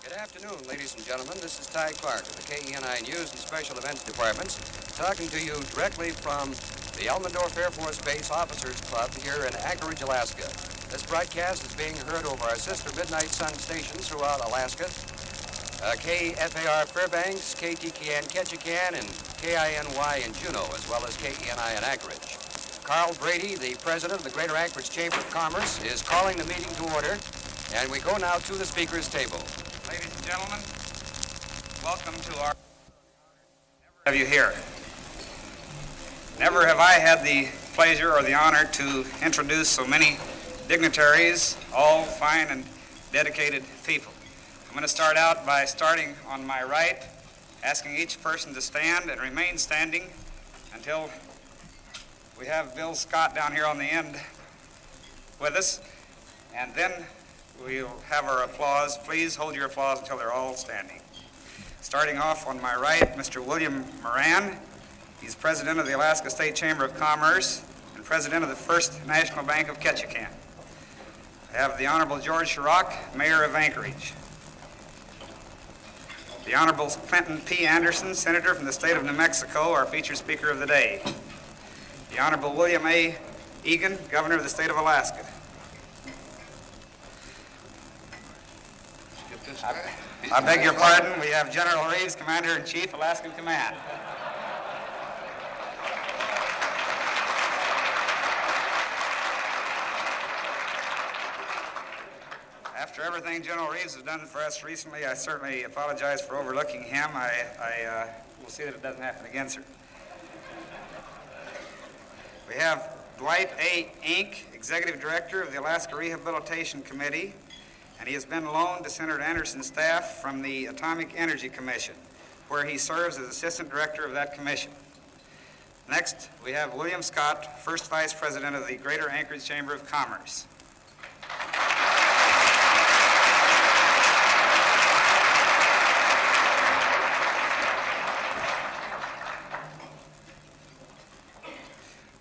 Good afternoon, ladies and gentlemen. This is Ty Clark of the KENI News and Special Events Departments, talking to you directly from the Elmendorf Air Force Base Officers Club here in Anchorage, Alaska. This broadcast is being heard over our sister Midnight Sun stations throughout Alaska, KFAR Fairbanks, KTKN Ketchikan, and KINY in Juneau, as well as KENI in Anchorage. Carl Brady, the president of the Greater Anchorage Chamber of Commerce, is calling the meeting to order, and we go now to the speaker's table. Ladies and gentlemen, welcome to our have you here. Never have I had the pleasure or the honor to introduce so many dignitaries, all fine and dedicated people. I'm going to start out by starting on my right, asking each person to stand and remain standing until we have Bill Scott down here on the end with us, and then we'll have our applause. Please hold your applause until they're all standing. Starting off on my right, Mr. William Moran. He's president of the Alaska State Chamber of Commerce and president of the First National Bank of Ketchikan. I have the Honorable George Chirac, mayor of Anchorage. The Honorable Clinton P. Anderson, senator from the state of New Mexico, our featured speaker of the day. The Honorable William A. Egan, governor of the state of Alaska. I beg your pardon, we have General Reeves, Commander-in-Chief, Alaskan Command. After everything General Reeves has done for us recently, I certainly apologize for overlooking him. I will see that it doesn't happen again, sir. We have Dwight A. Ink, Executive Director of the Alaska Rehabilitation Committee, and he has been loaned to Senator Anderson's staff from the Atomic Energy Commission, where he serves as Assistant Director of that commission. Next, we have William Scott, First Vice President of the Greater Anchorage Chamber of Commerce.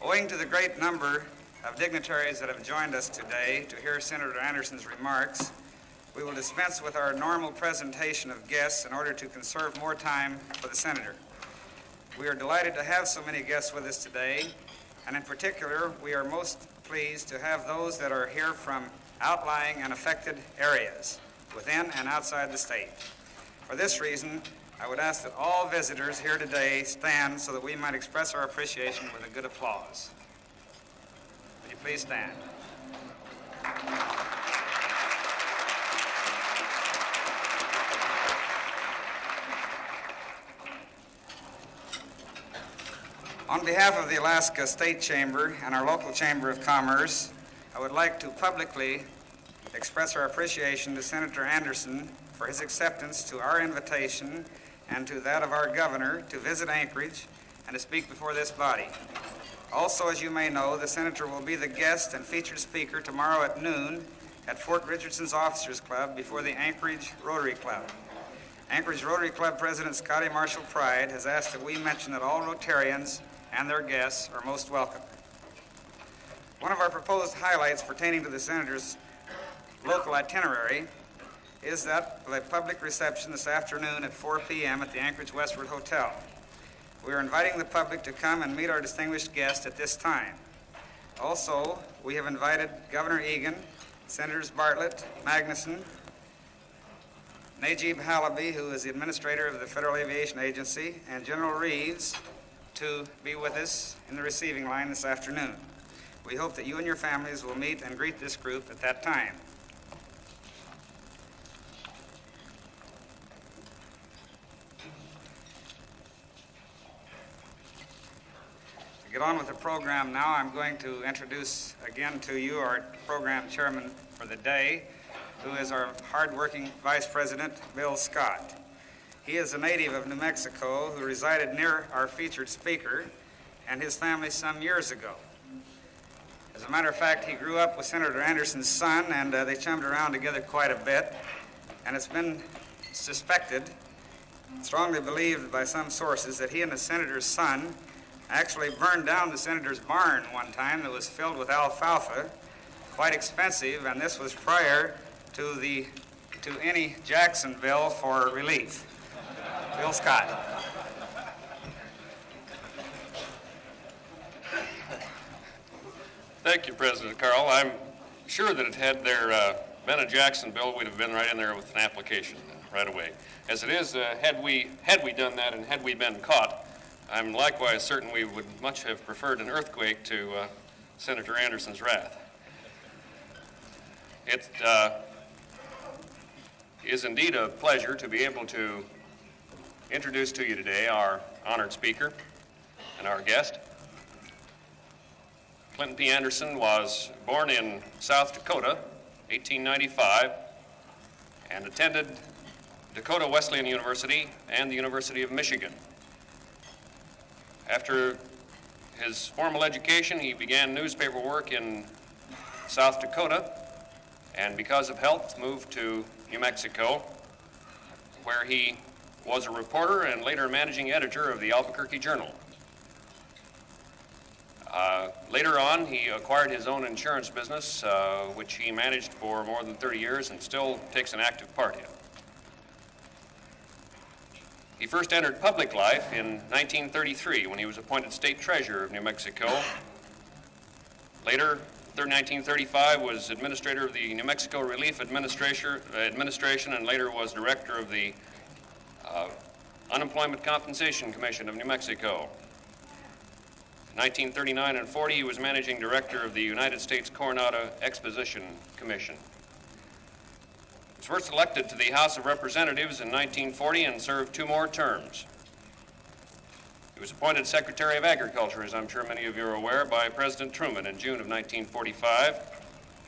Owing to the great number of dignitaries that have joined us today to hear Senator Anderson's remarks, we will dispense with our normal presentation of guests in order to conserve more time for the senator. We are delighted to have so many guests with us today, and in particular, we are most pleased to have those that are here from outlying and affected areas within and outside the state. For this reason, I would ask that all visitors here today stand so that we might express our appreciation with a good applause. Would you please stand? On behalf of the Alaska State Chamber and our local Chamber of Commerce, I would like to publicly express our appreciation to Senator Anderson for his acceptance to our invitation and to that of our governor to visit Anchorage and to speak before this body. Also, as you may know, the senator will be the guest and featured speaker tomorrow at noon at Fort Richardson's Officers Club before the Anchorage Rotary Club. Anchorage Rotary Club President Scotty Marshall Pride has asked that we mention that all Rotarians and their guests are most welcome. One of our proposed highlights pertaining to the senator's local itinerary is that of a public reception this afternoon at 4 p.m. at the Anchorage Westward Hotel. We are inviting the public to come and meet our distinguished guest at this time. Also, we have invited Governor Egan, Senators Bartlett, Magnuson, Najib Halaby, who is the administrator of the Federal Aviation Agency, and General Reeves to be with us in the receiving line this afternoon. We hope that you and your families will meet and greet this group at that time. To get on with the program now, I'm going to introduce again to you our program chairman for the day, who is our hard-working Vice President, Bill Scott. He is a native of New Mexico who resided near our featured speaker and his family some years ago. As a matter of fact, he grew up with Senator Anderson's son, and they chummed around together quite a bit, and it's been suspected, strongly believed by some sources, that he and the senator's son actually burned down the senator's barn one time that was filled with alfalfa, quite expensive, and this was prior to to any Jacksonville for relief. Bill Scott. Thank you, President Carl. I'm sure that had there been a Jacksonville, we'd have been right in there with an application right away. As it is, had we done that and had we been caught, I'm likewise certain we would much have preferred an earthquake to Senator Anderson's wrath. It is indeed a pleasure to be able to introduce to you today our honored speaker and our guest. Clinton P. Anderson was born in South Dakota, 1895, and attended Dakota Wesleyan University and the University of Michigan. After his formal education, he began newspaper work in South Dakota, and because of health, moved to New Mexico, where he was a reporter and later managing editor of the Albuquerque Journal. Later on, he acquired his own insurance business, which he managed for more than 30 years and still takes an active part in. He first entered public life in 1933 when he was appointed state treasurer of New Mexico. Later, 1935, was administrator of the New Mexico Relief Administration and later was director of the Unemployment Compensation Commission of New Mexico. In 1939 and 40, he was managing director of the United States Coronado Exposition Commission. He was first elected to the House of Representatives in 1940 and served 2 more terms. He was appointed Secretary of Agriculture, as I'm sure many of you are aware, by President Truman in June of 1945.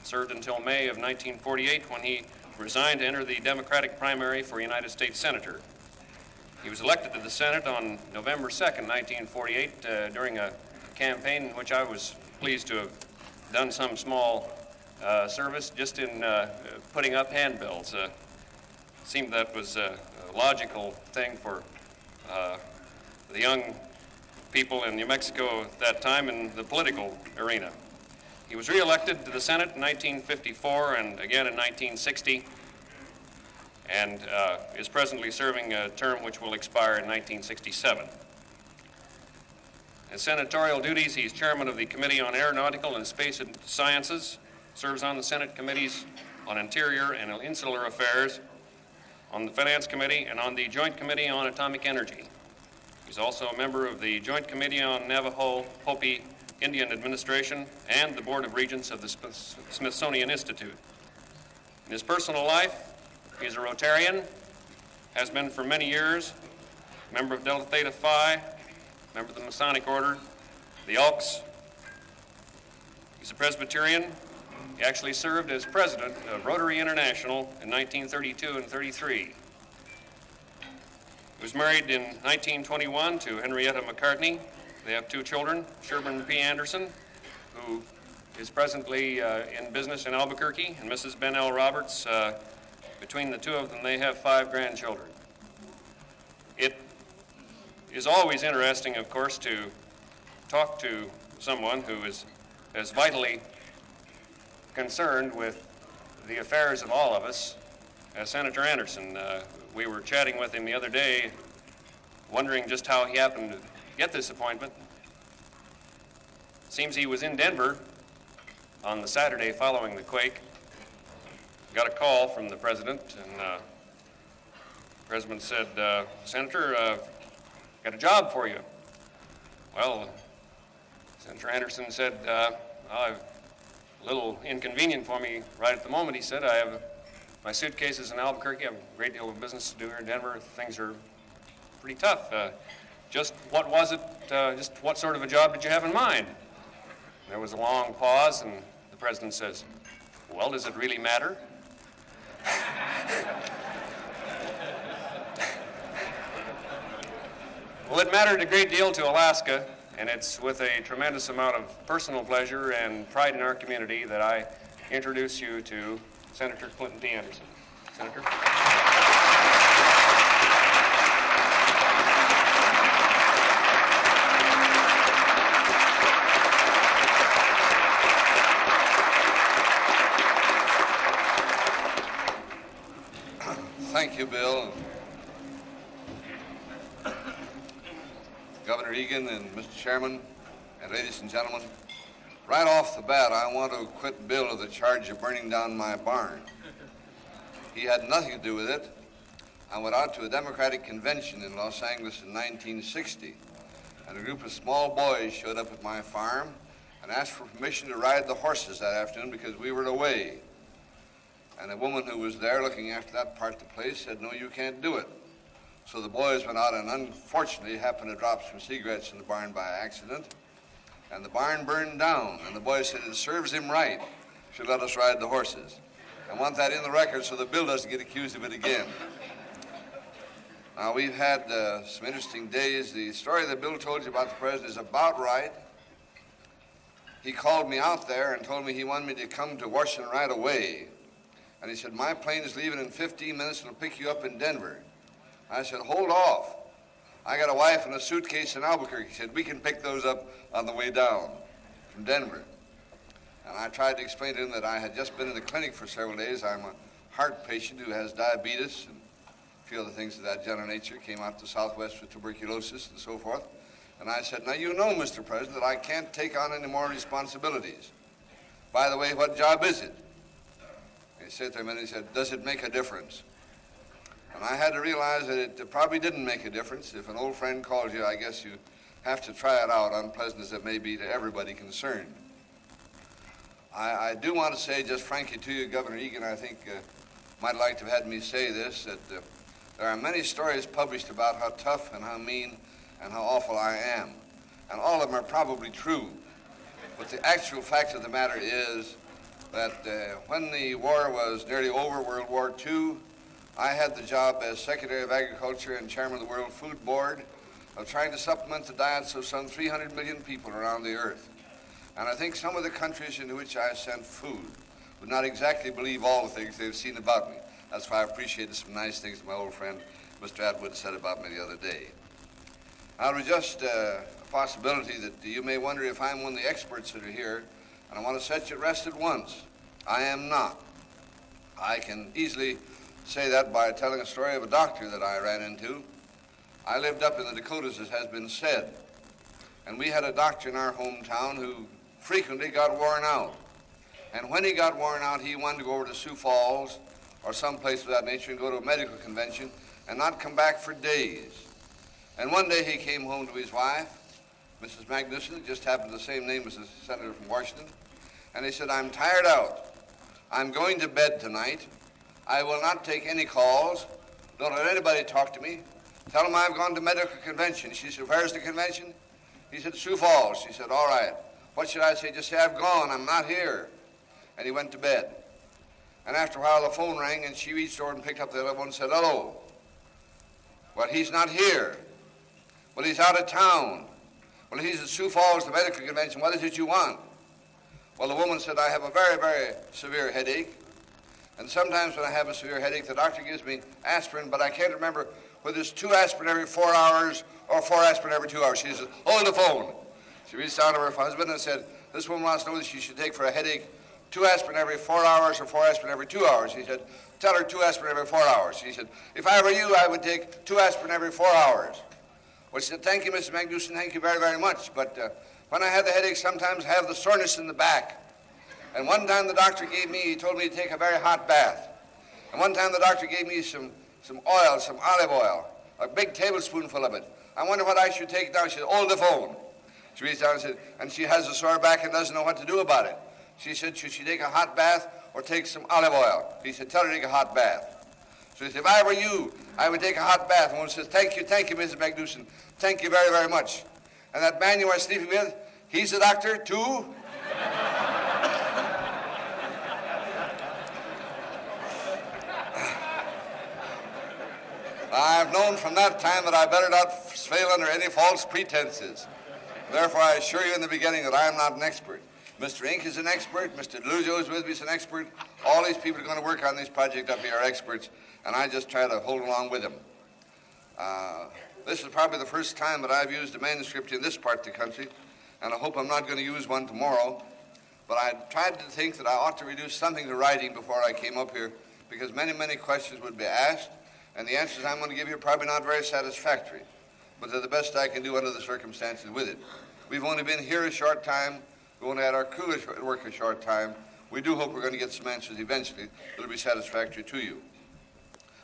Served until May of 1948 when he resigned to enter the Democratic primary for United States Senator. He was elected to the Senate on November 2nd, 1948, during a campaign in which I was pleased to have done some small service just in putting up handbills. It seemed that was a logical thing for the young people in New Mexico at that time in the political arena. He was re-elected to the Senate in 1954 and again in 1960, and is presently serving a term which will expire in 1967. In senatorial duties, he's chairman of the Committee on Aeronautical and Space Sciences, serves on the Senate committees on Interior and Insular Affairs, on the Finance Committee, and on the Joint Committee on Atomic Energy. He's also a member of the Joint Committee on Navajo Hopi Indian Administration and the Board of Regents of the Smithsonian Institute. In his personal life, he's a Rotarian, has been for many years, member of Delta Theta Phi, member of the Masonic Order, the Elks. He's a Presbyterian. He actually served as president of Rotary International in 1932 and 33. He was married in 1921 to Henrietta McCartney. They have 2 children, Sherman P. Anderson, who is presently in business in Albuquerque, and Mrs. Ben L. Roberts. Between the 2 of them, they have 5 grandchildren. It is always interesting, of course, to talk to someone who is as vitally concerned with the affairs of all of us as Senator Anderson. We were chatting with him the other day, wondering just how he happened to get this appointment. It seems he was in Denver on the Saturday following the quake. Got a call from the president, and the president said, Senator, got a job for you. Well, Senator Anderson said, a little inconvenient for me right at the moment. He said, I have my suitcases in Albuquerque. I have a great deal of business to do here in Denver. Things are pretty tough. Just what was it, just what sort of a job did you have in mind? There was a long pause, and the president says, well, does it really matter? Well, it mattered a great deal to Alaska, and it's with a tremendous amount of personal pleasure and pride in our community that I introduce you to Senator Clinton P. Anderson. Senator. Thank you, Bill. Governor Egan and Mr. Chairman and ladies and gentlemen, right off the bat, I want to acquit Bill of the charge of burning down my barn. He had nothing to do with it. I went out to a Democratic convention in Los Angeles in 1960, and a group of small boys showed up at my farm and asked for permission to ride the horses that afternoon because we were away. And a woman who was there looking after that part of the place said, "No, you can't do it." So the boys went out and unfortunately happened to drop some cigarettes in the barn by accident, and the barn burned down. And the boys said, "It serves him right. Should let us ride the horses." I want that in the record so that Bill doesn't get accused of it again. Now, we've had some interesting days. The story that Bill told you about the president is about right. He called me out there and told me he wanted me to come to Washington right away. And he said, "My plane is leaving in 15 minutes and it'll pick you up in Denver." I said, "Hold off. I got a wife and a suitcase in Albuquerque." He said, "We can pick those up on the way down from Denver." And I tried to explain to him that I had just been in the clinic for several days. I'm a heart patient who has diabetes and a few other things of that general nature. Came out to the Southwest with tuberculosis and so forth. And I said, "Now, you know, Mr. President, that I can't take on any more responsibilities. By the way, what job is it?" He sat there a minute and he said, "Does it make a difference?" And I had to realize that it probably didn't make a difference. If an old friend calls you, I guess you have to try it out, unpleasant as it may be to everybody concerned. I do want to say just frankly to you, Governor Egan, I think might like to have had me say this, that there are many stories published about how tough and how mean and how awful I am. And all of them are probably true. But the actual fact of the matter is that when the war was nearly over, World War II, I had the job as Secretary of Agriculture and Chairman of the World Food Board of trying to supplement the diets of some 300 million people around the earth. And I think some of the countries into which I sent food would not exactly believe all the things they've seen about me. That's why I appreciated some nice things my old friend Mr. Atwood said about me the other day. Now, there's just a possibility that you may wonder if I'm one of the experts that are here, and I want to set you at rest at once. I am not. I can easily say that by telling a story of a doctor that I ran into. I lived up in the Dakotas, as has been said, and we had a doctor in our hometown who frequently got worn out. And when he got worn out, he wanted to go over to Sioux Falls or someplace of that nature and go to a medical convention and not come back for days. And one day he came home to his wife, Mrs. Magnuson, just happened the same name as the senator from Washington, and he said, "I'm tired out. I'm going to bed tonight. I will not take any calls. Don't let anybody talk to me. Tell them I've gone to medical convention." She said, "Where's the convention?" He said, "Sioux Falls." She said, "All right. What should I say?" "Just say I've gone. I'm not here." And he went to bed. And after a while, the phone rang, and she reached over and picked up the other one and said, "Hello." "Well, he's not here." "Well, he's out of town." "Well, he's at Sioux Falls, the medical convention. What is it you want?" Well, the woman said, "I have a very, very severe headache. And sometimes when I have a severe headache, the doctor gives me aspirin, but I can't remember whether it's 2 aspirin every 4 hours or 4 aspirin every 2 hours." She says, "Hold the phone." She reached down to her husband and said, "This woman wants to know that she should take for a headache 2 aspirin every 4 hours or 4 aspirin every 2 hours. He said, "Tell her 2 aspirin every 4 hours. She said, "If I were you, I would take 2 aspirin every 4 hours. Well, she said, "Thank you, Mrs. Magnuson, thank you very, very much. But when I have the headache, sometimes I have the soreness in the back. And one time the doctor he told me to take a very hot bath. And one time the doctor gave me some oil, some olive oil, a big tablespoonful of it. I wonder what I should take now." She said, "Hold the phone." She reached down and said, and she has a sore back and doesn't know what to do about it. She said, "Should she take a hot bath or take some olive oil?" He said, "Tell her to take a hot bath." So he said, "If I were you, I would take a hot bath." And one says, thank you, Mrs. Magnuson. Thank you very, very much. And that man you are sleeping with, he's a doctor too? I've known from that time that I better not fail under any false pretenses. Therefore, I assure you in the beginning that I am not an expert. Mr. Inc. is an expert. Mr. DeLuzio is with me, is an expert. All these people who are going to work on this project up here are experts, and I just try to hold along with them. This is probably the first time that I've used a manuscript in this part of the country, and I hope I'm not going to use one tomorrow. But I tried to think that I ought to reduce something to writing before I came up here, because many, many questions would be asked, And the answers I'm going to give you are probably not very satisfactory, but they're the best I can do under the circumstances with it. We've only been here a short time. We've only had our crew at work a short time. We do hope we're going to get some answers eventually that will be satisfactory to you.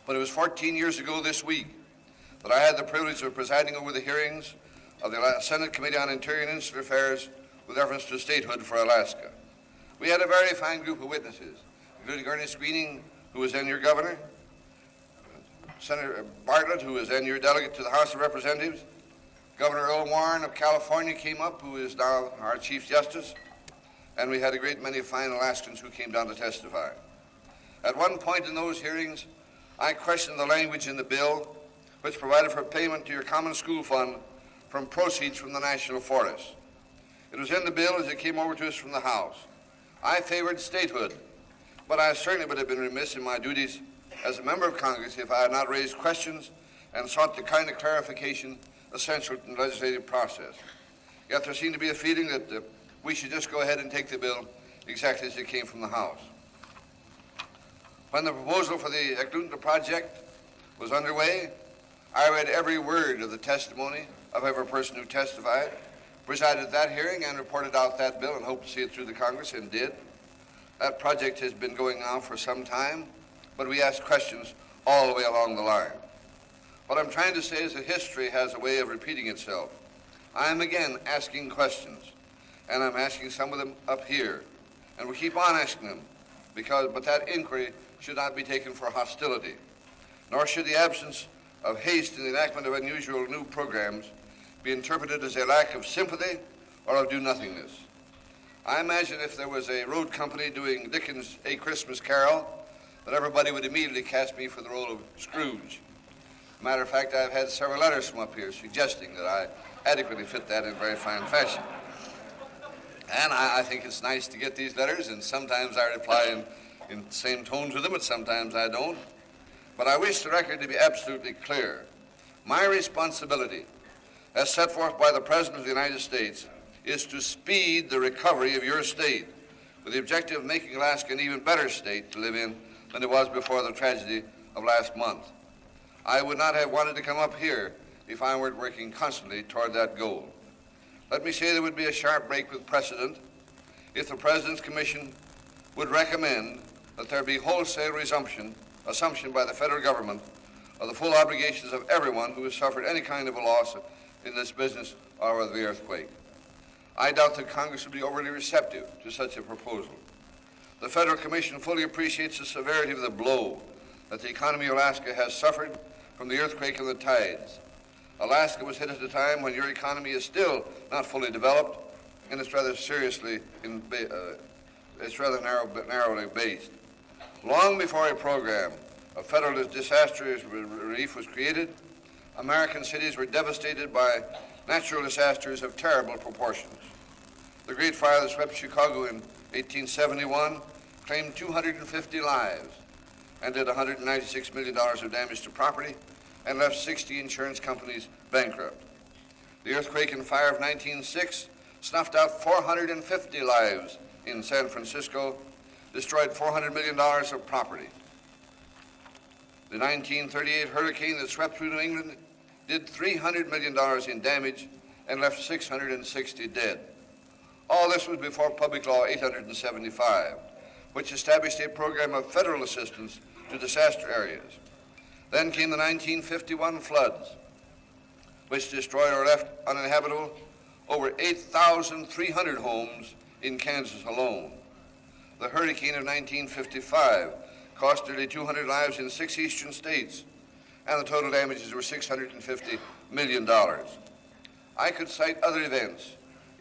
But it was 14 years ago this week that I had the privilege of presiding over the hearings of the Senate Committee on Interior and Insular Affairs with reference to statehood for Alaska. We had a very fine group of witnesses, including Ernest Greening, who was then your governor, Senator Bartlett, who was then your delegate to the House of Representatives, Governor Earl Warren of California came up, who is now our Chief Justice, and we had a great many fine Alaskans who came down to testify. At one point in those hearings, I questioned the language in the bill which provided for payment to your common school fund from proceeds from the national forests. It was in the bill as it came over to us from the House. I favored statehood, but I certainly would have been remiss in my duties as a member of Congress if I had not raised questions and sought the kind of clarification essential in the legislative process. Yet there seemed to be a feeling that we should just go ahead and take the bill exactly as it came from the House. When the proposal for the Agglutinin project was underway, I read every word of the testimony of every person who testified, presided at that hearing, and reported out that bill and hoped to see it through the Congress, and did. That project has been going on for some time, but we asked questions all the way along the line. What I'm trying to say is that history has a way of repeating itself. I am again asking questions, and I'm asking some of them up here, and we keep on asking them, but that inquiry should not be taken for hostility, nor should the absence of haste in the enactment of unusual new programs be interpreted as a lack of sympathy or of do-nothingness. I imagine if there was a road company doing Dickens' A Christmas Carol, that everybody would immediately cast me for the role of Scrooge. Matter of fact, I've had several letters from up here suggesting that I adequately fit that in very fine fashion. And I think it's nice to get these letters, and sometimes I reply in the same tone to them, and sometimes I don't. But I wish the record to be absolutely clear. My responsibility, as set forth by the President of the United States, is to speed the recovery of your state with the objective of making Alaska an even better state to live in than it was before the tragedy of last month. I would not have wanted to come up here if I weren't working constantly toward that goal. Let me say there would be a sharp break with precedent if the President's Commission would recommend that there be wholesale assumption by the federal government of the full obligations of everyone who has suffered any kind of a loss in this business or of the earthquake. I doubt that Congress would be overly receptive to such a proposal. The Federal Commission fully appreciates the severity of the blow that the economy of Alaska has suffered from the earthquake and the tides. Alaska was hit at a time when your economy is still not fully developed, and it's rather narrowly based. Long before a program of federal disaster relief was created, American cities were devastated by natural disasters of terrible proportions. The Great Fire that swept Chicago in 1871 claimed 250 lives and did $196 million of damage to property and left 60 insurance companies bankrupt. The earthquake and fire of 1906 snuffed out 450 lives in San Francisco, destroyed $400 million of property. The 1938 hurricane that swept through New England did $300 million in damage and left 660 dead. All this was before Public Law 875, which established a program of federal assistance to disaster areas. Then came the 1951 floods, which destroyed or left uninhabitable over 8,300 homes in Kansas alone. The hurricane of 1955 cost nearly 200 lives in 6 eastern states, and the total damages were $650 million. I could cite other events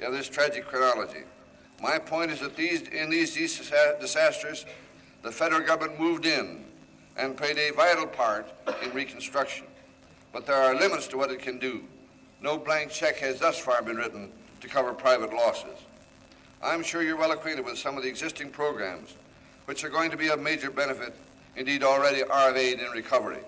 in this tragic chronology. My point is that in these disasters, the federal government moved in and played a vital part in reconstruction. But there are limits to what it can do. No blank check has thus far been written to cover private losses. I'm sure you're well acquainted with some of the existing programs, which are going to be of major benefit, indeed already are of aid in recovery.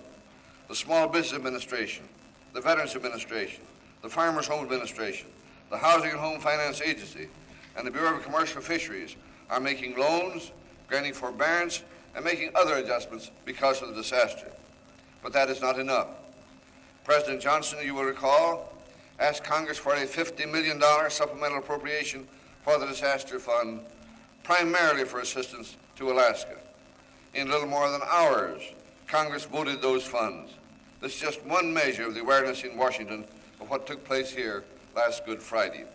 The Small Business Administration, the Veterans Administration, the Farmers Home Administration, the Housing and Home Finance Agency, and the Bureau of Commercial Fisheries are making loans, granting forbearance, and making other adjustments because of the disaster. But that is not enough. President Johnson, you will recall, asked Congress for a $50 million supplemental appropriation for the disaster fund, primarily for assistance to Alaska. In little more than hours, Congress voted those funds. This is just one measure of the awareness in Washington of what took place here last Good Friday.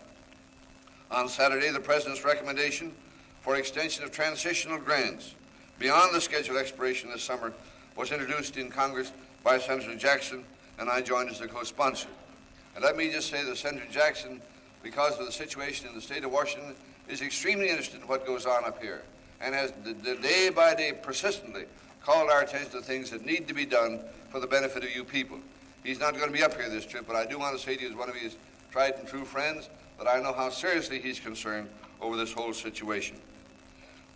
On Saturday, the President's recommendation for extension of transitional grants beyond the scheduled expiration this summer was introduced in Congress by Senator Jackson, and I joined as a co-sponsor. And let me just say that Senator Jackson, because of the situation in the state of Washington, is extremely interested in what goes on up here and has day by day persistently called our attention to things that need to be done for the benefit of you people. He's not going to be up here this trip, but I do want to say to you as one of his tried and true friends that I know how seriously he's concerned over this whole situation.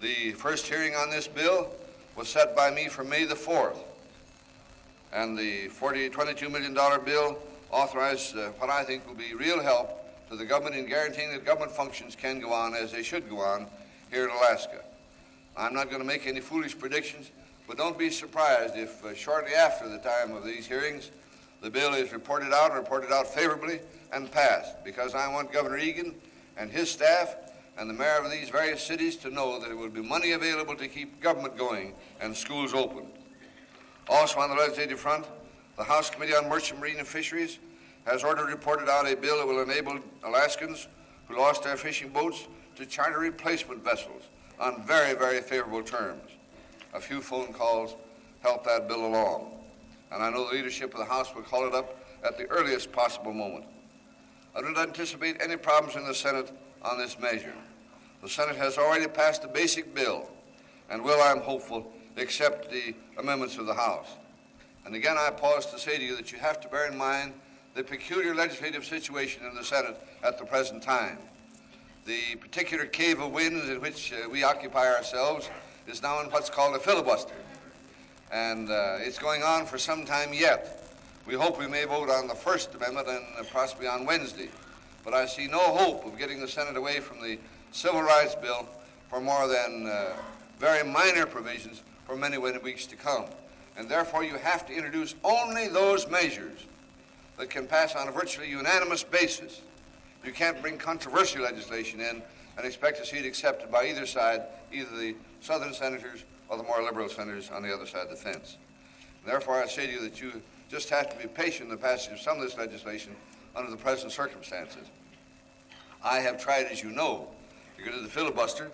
The first hearing on this bill was set by me for May the 4th, and the $22 million bill authorized what I think will be real help to the government in guaranteeing that government functions can go on as they should go on here in Alaska. I'm not going to make any foolish predictions, but don't be surprised if shortly after the time of these hearings, the bill is reported out favorably and passed, because I want Governor Egan and his staff and the mayor of these various cities to know that there will be money available to keep government going and schools open. Also on the legislative front, the House Committee on Merchant Marine and Fisheries has reported out a bill that will enable Alaskans who lost their fishing boats to charter replacement vessels on very, very favorable terms. A few phone calls helped that bill along, and I know the leadership of the House will call it up at the earliest possible moment. I don't anticipate any problems in the Senate on this measure. The Senate has already passed the basic bill and will, I'm hopeful, accept the amendments of the House. And again, I pause to say to you that you have to bear in mind the peculiar legislative situation in the Senate at the present time. The particular cave of winds in which we occupy ourselves is now in what's called a filibuster. And it's going on for some time yet. We hope we may vote on the First Amendment and possibly on Wednesday. But I see no hope of getting the Senate away from the Civil Rights Bill for more than very minor provisions for many weeks to come. And therefore you have to introduce only those measures that can pass on a virtually unanimous basis. You can't bring controversial legislation in and expect to see it accepted by either side, either the Southern senators or the more liberal senators on the other side of the fence. And therefore I say to you that you just have to be patient in the passage of some of this legislation under the present circumstances. I have tried, as you know, to get to the filibuster.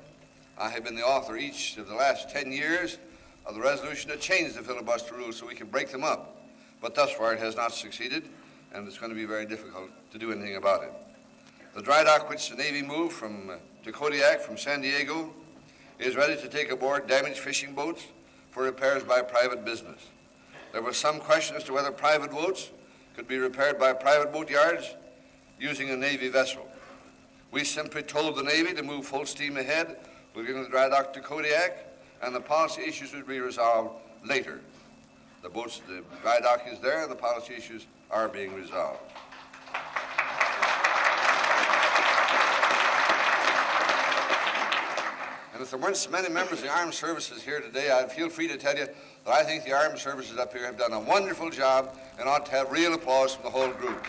I have been the author each of the last 10 years of the resolution to change the filibuster rules so we can break them up. But thus far it has not succeeded, and it's going to be very difficult to do anything about it. The dry dock which the Navy moved to Kodiak from San Diego is ready to take aboard damaged fishing boats for repairs by private business. There was some question as to whether private boats could be repaired by private boat yards using a Navy vessel. We simply told the Navy to move full steam ahead with getting the dry dock to Kodiak, and the policy issues would be resolved later. The dry dock is there, and the policy issues are being resolved. And if there weren't so many members of the armed services here today, I'd feel free to tell you that I think the armed services up here have done a wonderful job and ought to have real applause from the whole group.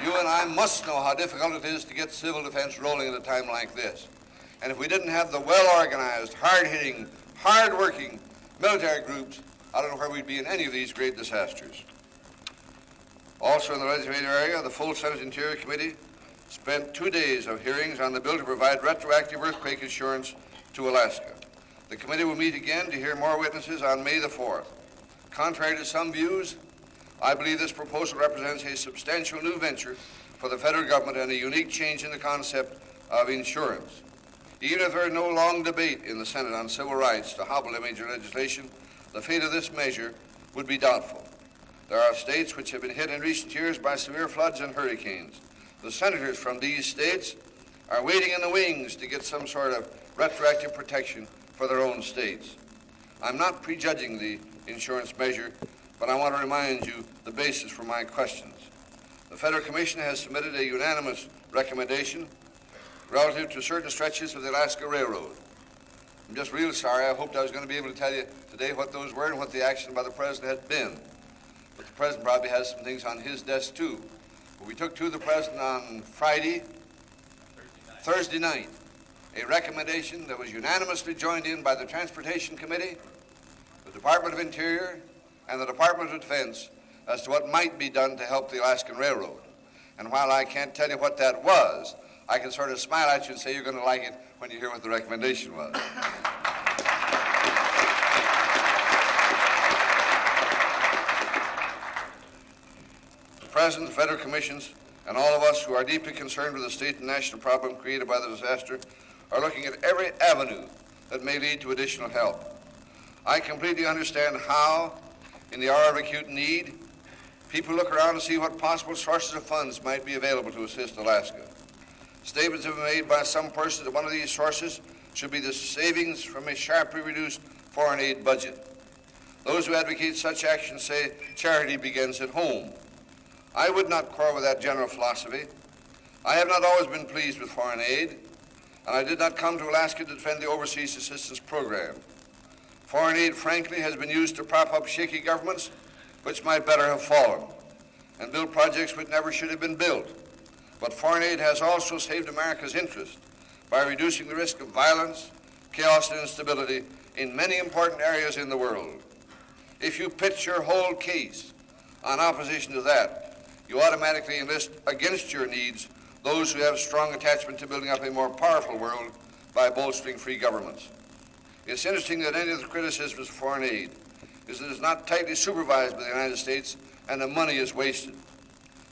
You and I must know how difficult it is to get civil defense rolling at a time like this. And if we didn't have the well-organized, hard-hitting, hard-working military groups, I don't know where we'd be in any of these great disasters. Also in the legislative area, the full Senate Interior Committee spent 2 days of hearings on the bill to provide retroactive earthquake insurance to Alaska. The committee will meet again to hear more witnesses on May the 4th. Contrary to some views, I believe this proposal represents a substantial new venture for the federal government and a unique change in the concept of insurance. Even if there is no long debate in the Senate on civil rights to hobble the major legislation, the fate of this measure would be doubtful. There are states which have been hit in recent years by severe floods and hurricanes. The senators from these states are waiting in the wings to get some sort of retroactive protection for their own states. I'm not prejudging the insurance measure, but I want to remind you the basis for my questions. the Federal Commission has submitted a unanimous recommendation relative to certain stretches of the Alaska Railroad. I'm just real sorry. I hoped I was going to be able to tell you today what those were and what the action by the President had been. But the President probably has some things on his desk too. But we took to the President on Thursday night, a recommendation that was unanimously joined in by the Transportation Committee, the Department of Interior, and the Department of Defense as to what might be done to help the Alaskan Railroad. And while I can't tell you what that was, I can sort of smile at you and say you're going to like it when you hear what the recommendation was. The President, the Federal Commissions, and all of us who are deeply concerned with the state and national problem created by the disaster are looking at every avenue that may lead to additional help. I completely understand how, in the hour of acute need, people look around to see what possible sources of funds might be available to assist Alaska. Statements have been made by some persons that one of these sources should be the savings from a sharply reduced foreign aid budget. Those who advocate such action say charity begins at home. I would not quarrel with that general philosophy. I have not always been pleased with foreign aid, and I did not come to Alaska to defend the Overseas Assistance Program. Foreign aid, frankly, has been used to prop up shaky governments which might better have fallen, and build projects which never should have been built. But foreign aid has also saved America's interest by reducing the risk of violence, chaos, and instability in many important areas in the world. If you pitch your whole case on opposition to that, you automatically enlist against your needs those who have strong attachment to building up a more powerful world by bolstering free governments. It's interesting that any of the criticisms of foreign aid is that it's not tightly supervised by the United States and the money is wasted.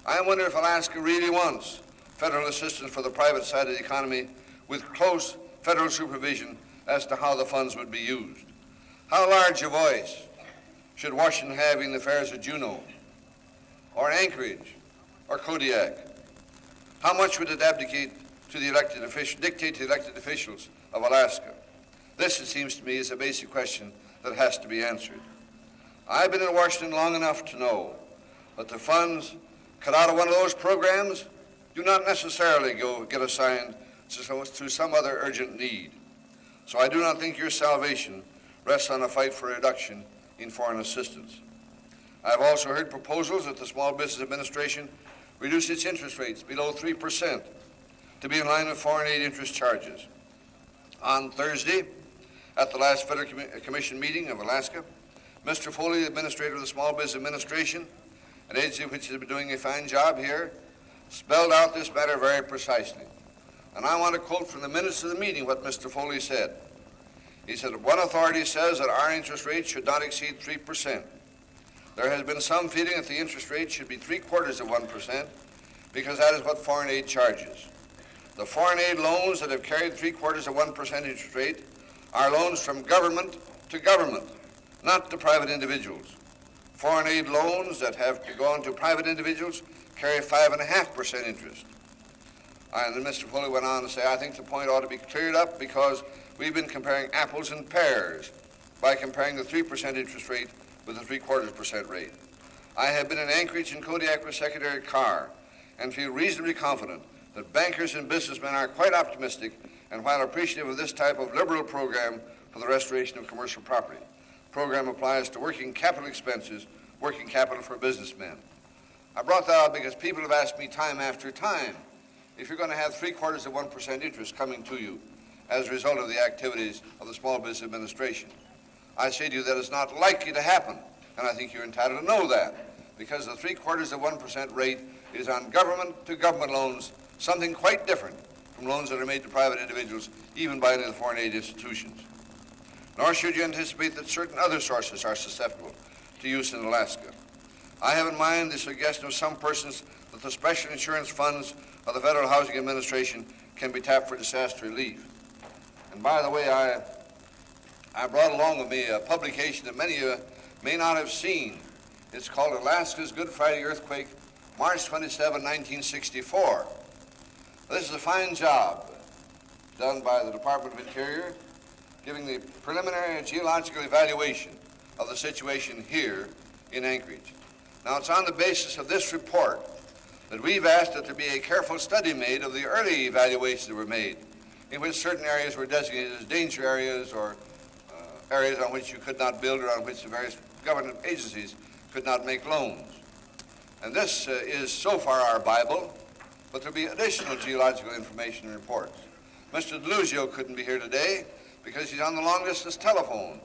I wonder if Alaska really wants federal assistance for the private side of the economy with close federal supervision as to how the funds would be used. How large a voice should Washington have in the affairs of Juneau, or Anchorage, or Kodiak? How much would it dictate to the elected officials of Alaska? This, it seems to me, is a basic question that has to be answered. I've been in Washington long enough to know that the funds cut out of one of those programs do not necessarily get assigned to some other urgent need. So I do not think your salvation rests on a fight for a reduction in foreign assistance. I've also heard proposals that the Small Business Administration reduce its interest rates below 3% to be in line with foreign aid interest charges. On Thursday, at the last Federal Commission meeting of Alaska, Mr. Foley, the Administrator of the Small Business Administration, an agency which has been doing a fine job here, spelled out this matter very precisely. And I want to quote from the minutes of the meeting what Mr. Foley said. He said, one authority says that our interest rate should not exceed 3%. There has been some feeling that the interest rate should be 0.75% because that is what foreign aid charges. The foreign aid loans that have carried 0.75% interest rate are loans from government to government, not to private individuals. Foreign aid loans that have gone to private individuals carry 5.5% interest. And then Mr. Foley went on to say, I think the point ought to be cleared up because we've been comparing apples and pears by comparing the 3% interest rate with the 0.75% rate. I have been in Anchorage and Kodiak with Secretary Carr and feel reasonably confident that bankers and businessmen are quite optimistic and while appreciative of this type of liberal program for the restoration of commercial property. The program applies to working capital expenses, working capital for businessmen. I brought that out because people have asked me time after time if you're going to have 0.75% interest coming to you as a result of the activities of the Small Business Administration. I say to you that it's not likely to happen, and I think you're entitled to know that, because the 0.75% rate is on government-to-government loans, something quite different from loans that are made to private individuals, even by any of the foreign aid institutions. Nor should you anticipate that certain other sources are susceptible to use in Alaska. I have in mind the suggestion of some persons that the special insurance funds of the Federal Housing Administration can be tapped for disaster relief. And by the way, I brought along with me a publication that many of you may not have seen. It's called Alaska's Good Friday Earthquake, March 27, 1964. This is a fine job done by the Department of Interior, giving the preliminary geological evaluation of the situation here in Anchorage. Now, it's on the basis of this report that we've asked that there be a careful study made of the early evaluations that were made, in which certain areas were designated as danger areas or areas on which you could not build or on which the various government agencies could not make loans. And this is so far our Bible, but there'll be additional geological information and reports. Mr. DeLuzio couldn't be here today because he's on the long-distance telephone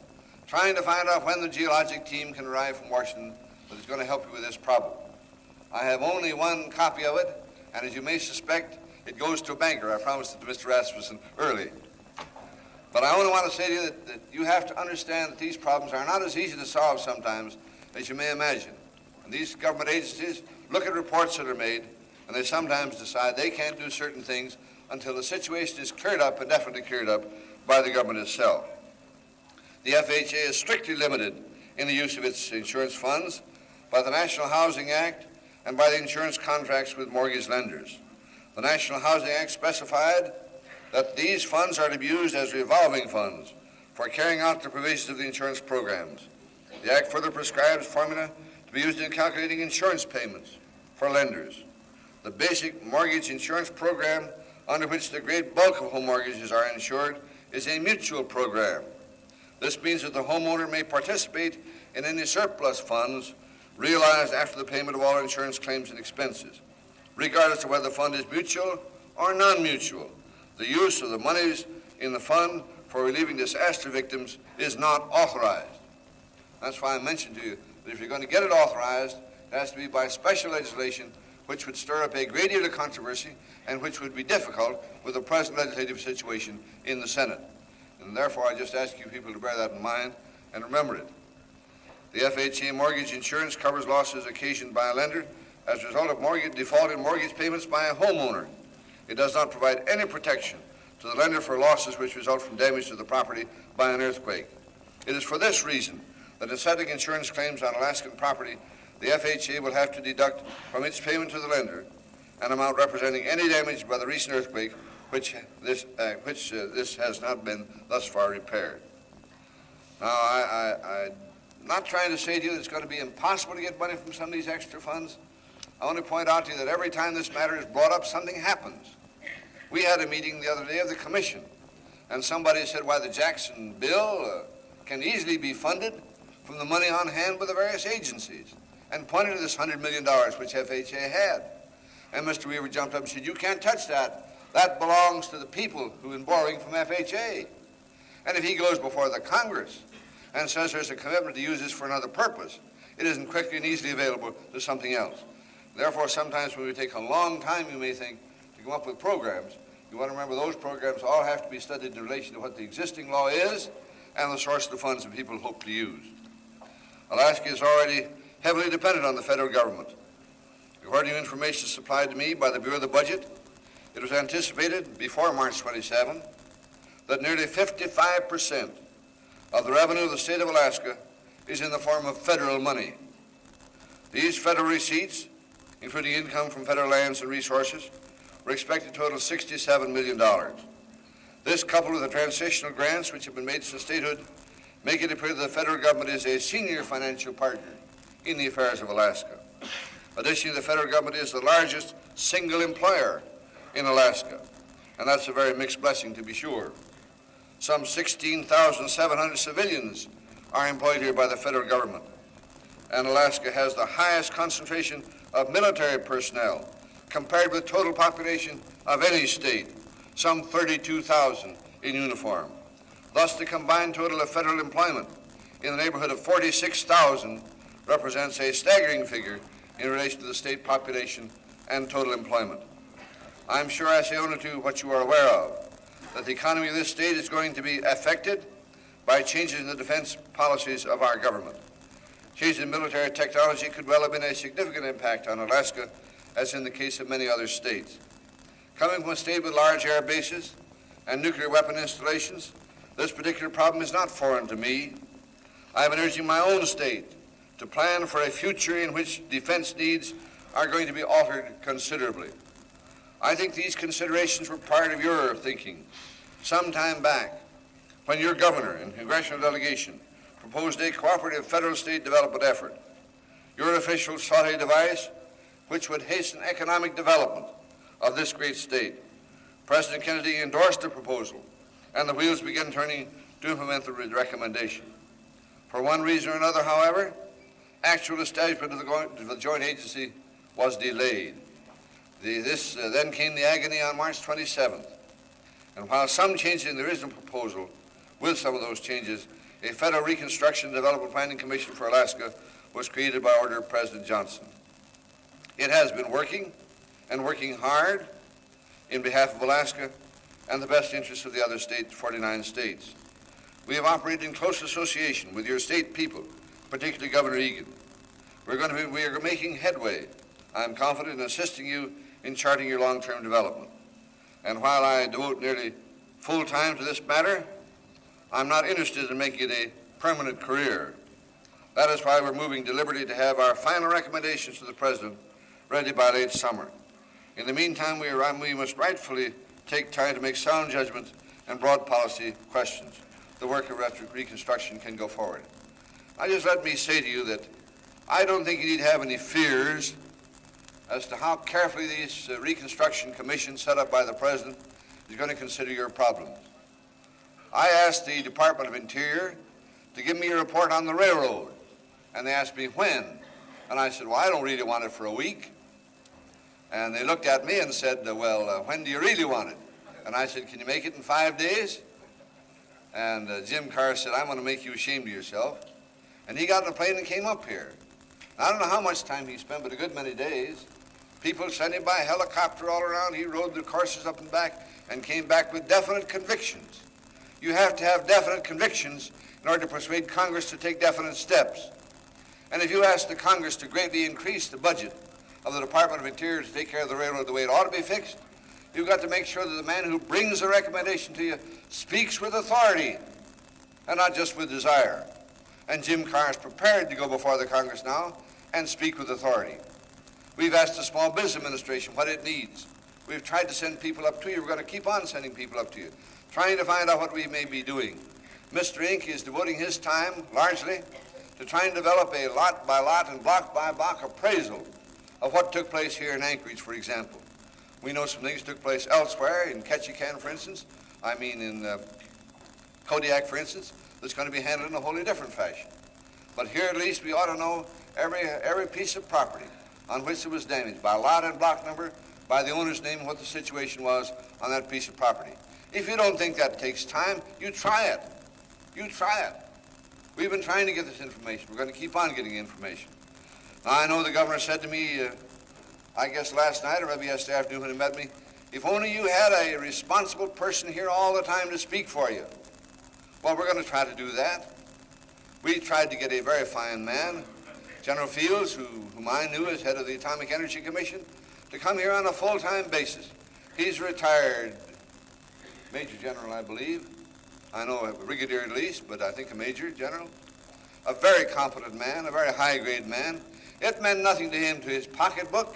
trying to find out when the geologic team can arrive from Washington that is going to help you with this problem. I have only one copy of it, and as you may suspect, it goes to a banker. I promised it to Mr. Rasmussen early. But I only want to say to you that you have to understand that these problems are not as easy to solve sometimes as you may imagine. And these government agencies look at reports that are made, and they sometimes decide they can't do certain things until the situation is cleared up and definitely cleared up by the government itself. The FHA is strictly limited in the use of its insurance funds by the National Housing Act and by the insurance contracts with mortgage lenders. The National Housing Act specified that these funds are to be used as revolving funds for carrying out the provisions of the insurance programs. The Act further prescribes formula to be used in calculating insurance payments for lenders. The basic mortgage insurance program, under which the great bulk of home mortgages are insured, is a mutual program. This means that the homeowner may participate in any surplus funds realized after the payment of all insurance claims and expenses, regardless of whether the fund is mutual or non-mutual. The use of the monies in the fund for relieving disaster victims is not authorized. That's why I mentioned to you that if you're going to get it authorized, it has to be by special legislation, which would stir up a great deal of controversy and which would be difficult with the present legislative situation in the Senate. And therefore, I just ask you people to bear that in mind and remember it. The FHA mortgage insurance covers losses occasioned by a lender as a result of default in mortgage payments by a homeowner. It does not provide any protection to the lender for losses which result from damage to the property by an earthquake. It is for this reason that in settling insurance claims on Alaskan property, the FHA will have to deduct from its payment to the lender an amount representing any damage by the recent earthquake which this has not been thus far repaired. Now, I'm not trying to say to you that it's going to be impossible to get money from some of these extra funds. I want to point out to you that every time this matter is brought up, something happens. We had a meeting the other day of the commission, and somebody said, why, the Jackson bill can easily be funded from the money on hand with the various agencies, and pointed to this $100 million which FHA had. And Mr. Weaver jumped up and said, you can't touch that. That belongs to the people who've been borrowing from FHA. And if he goes before the Congress and says there's a commitment to use this for another purpose, it isn't quickly and easily available to something else. Therefore, sometimes when we take a long time, you may think, to come up with programs, you want to remember those programs all have to be studied in relation to what the existing law is and the source of the funds that people hope to use. Alaska is already heavily dependent on the federal government. According to information supplied to me by the Bureau of the Budget, it was anticipated before March 27 that nearly 55% of the revenue of the state of Alaska is in the form of federal money. These federal receipts, including income from federal lands and resources, were expected to total $67 million. This, coupled with the transitional grants which have been made to statehood, make it appear that the federal government is a senior financial partner in the affairs of Alaska. Additionally, the federal government is the largest single employer in Alaska, and that's a very mixed blessing, to be sure. Some 16,700 civilians are employed here by the federal government, and Alaska has the highest concentration of military personnel compared with the total population of any state, some 32,000 in uniform. Thus, the combined total of federal employment in the neighborhood of 46,000 represents a staggering figure in relation to the state population and total employment. I'm sure I say only to you what you are aware of, that the economy of this state is going to be affected by changes in the defense policies of our government. Changes in military technology could well have been a significant impact on Alaska, as in the case of many other states. Coming from a state with large air bases and nuclear weapon installations, this particular problem is not foreign to me. I have been urging my own state to plan for a future in which defense needs are going to be altered considerably. I think these considerations were part of your thinking some time back when your governor and congressional delegation proposed a cooperative federal-state development effort. Your officials sought a device which would hasten economic development of this great state. President Kennedy endorsed the proposal, and the wheels began turning to implement the recommendation. For one reason or another, however, actual establishment of the joint agency was delayed. Then came the agony on March 27th. And while some changes in the original proposal, with some of those changes, a Federal Reconstruction and Development Planning Commission for Alaska was created by order of President Johnson. It has been working, and working hard, in behalf of Alaska and the best interests of the other states, 49 states. We have operated in close association with your state people, particularly Governor Egan. We are making headway. I'm confident in assisting you in charting your long-term development. And while I devote nearly full time to this matter, I'm not interested in making it a permanent career. That is why we're moving deliberately to have our final recommendations to the President ready by late summer. In the meantime, we must rightfully take time to make sound judgments and broad policy questions. The work of reconstruction can go forward. Now just let me say to you that I don't think you need to have any fears as to how carefully these reconstruction commissions set up by the President is going to consider your problems. I asked the Department of Interior to give me a report on the railroad, and they asked me when. And I said, well, I don't really want it for a week. And they looked at me and said, well, when do you really want it? And I said, can you make it in 5 days? And Jim Carr said, I'm going to make you ashamed of yourself. And he got in a plane and came up here. I don't know how much time he spent, but a good many days. People sent him by helicopter all around. He rode the courses up and back and came back with definite convictions. You have to have definite convictions in order to persuade Congress to take definite steps. And if you ask the Congress to greatly increase the budget of the Department of Interior to take care of the railroad the way it ought to be fixed, you've got to make sure that the man who brings the recommendation to you speaks with authority and not just with desire. And Jim Carr is prepared to go before the Congress now and speak with authority. We've asked the Small Business Administration what it needs. We've tried to send people up to you. We're going to keep on sending people up to you, trying to find out what we may be doing. Mr. Inc. is devoting his time largely to trying to develop a lot by lot and block by block appraisal of what took place here in Anchorage, for example. We know some things took place elsewhere, in Ketchikan, for instance. In Kodiak, for instance, that's going to be handled in a wholly different fashion. But here at least we ought to know every piece of property on which it was damaged, by lot and block number, by the owner's name, what the situation was on that piece of property. If you don't think that takes time, you try it. You try it. We've been trying to get this information. We're going to keep on getting information. Now, I know the governor said to me, I guess last night or maybe yesterday afternoon when he met me, if only you had a responsible person here all the time to speak for you. Well, we're going to try to do that. We tried to get a very fine man, General Fields, whom I knew as head of the Atomic Energy Commission, to come here on a full-time basis. He's retired Major General, I believe. I know a brigadier at least, but I think a major general. A very competent man, a very high-grade man. It meant nothing to him, to his pocketbook,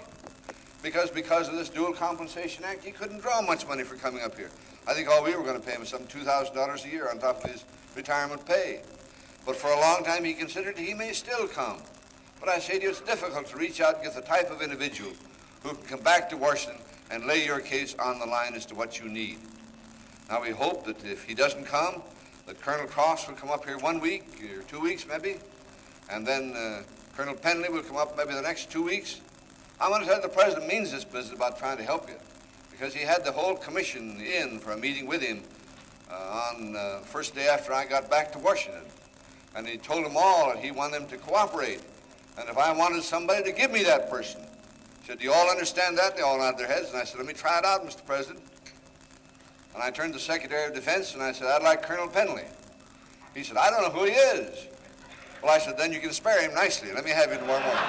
because of this Dual Compensation Act, he couldn't draw much money for coming up here. I think all we were going to pay him was some $2,000 a year on top of his retirement pay. But for a long time he considered he may still come. But I say to you, it's difficult to reach out and get the type of individual who can come back to Washington and lay your case on the line as to what you need. Now we hope that if he doesn't come, that Colonel Cross will come up here 1 week or 2 weeks maybe, and then Colonel Penley will come up maybe the next 2 weeks. I want to tell you the President means this business about trying to help you, because he had the whole commission in for a meeting with him on the first day after I got back to Washington. And he told them all that he wanted them to cooperate. And if I wanted somebody to give me that person, he said, do you all understand that? They all nodded their heads. And I said, let me try it out, Mr. President. And I turned to the Secretary of Defense and I said, I'd like Colonel Penley. He said, I don't know who he is. Well, I said, then you can spare him nicely. Let me have him tomorrow morning.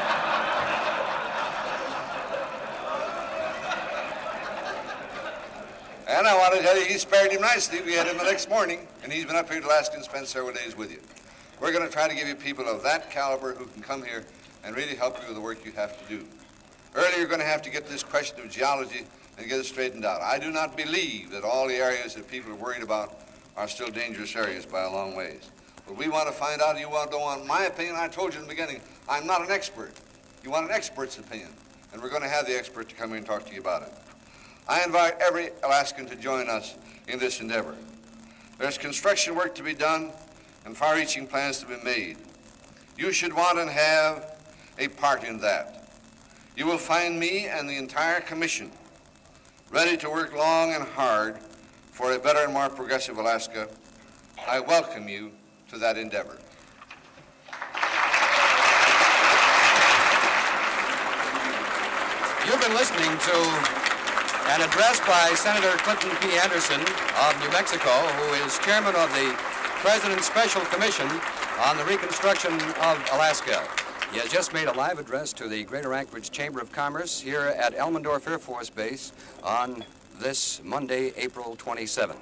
And I want to tell you, he spared him nicely. We had him the next morning, and he's been up here to Alaska and spent several days with you. We're going to try to give you people of that caliber who can come here and really help you with the work you have to do. Early, you're going to have to get this question of geology and get it straightened out. I do not believe that all the areas that people are worried about are still dangerous areas by a long ways. But we want to find out. You don't want my opinion. I told you in the beginning, I'm not an expert. You want an expert's opinion. and we're going to have the expert to come in and talk to you about it. I invite every Alaskan to join us in this endeavor. There's construction work to be done and far-reaching plans to be made. You should want and have a part in that. You will find me and the entire commission ready to work long and hard for a better and more progressive Alaska. I welcome you to that endeavor. You've been listening to an address by Senator Clinton P. Anderson of New Mexico, who is chairman of the President's Special Commission on the Reconstruction of Alaska. He has just made a live address to the Greater Anchorage Chamber of Commerce here at Elmendorf Air Force Base on this Monday, April 27th.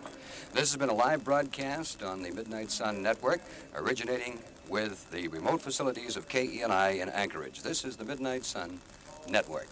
This has been a live broadcast on the Midnight Sun Network, originating with the remote facilities of KENI in Anchorage. This is the Midnight Sun Network.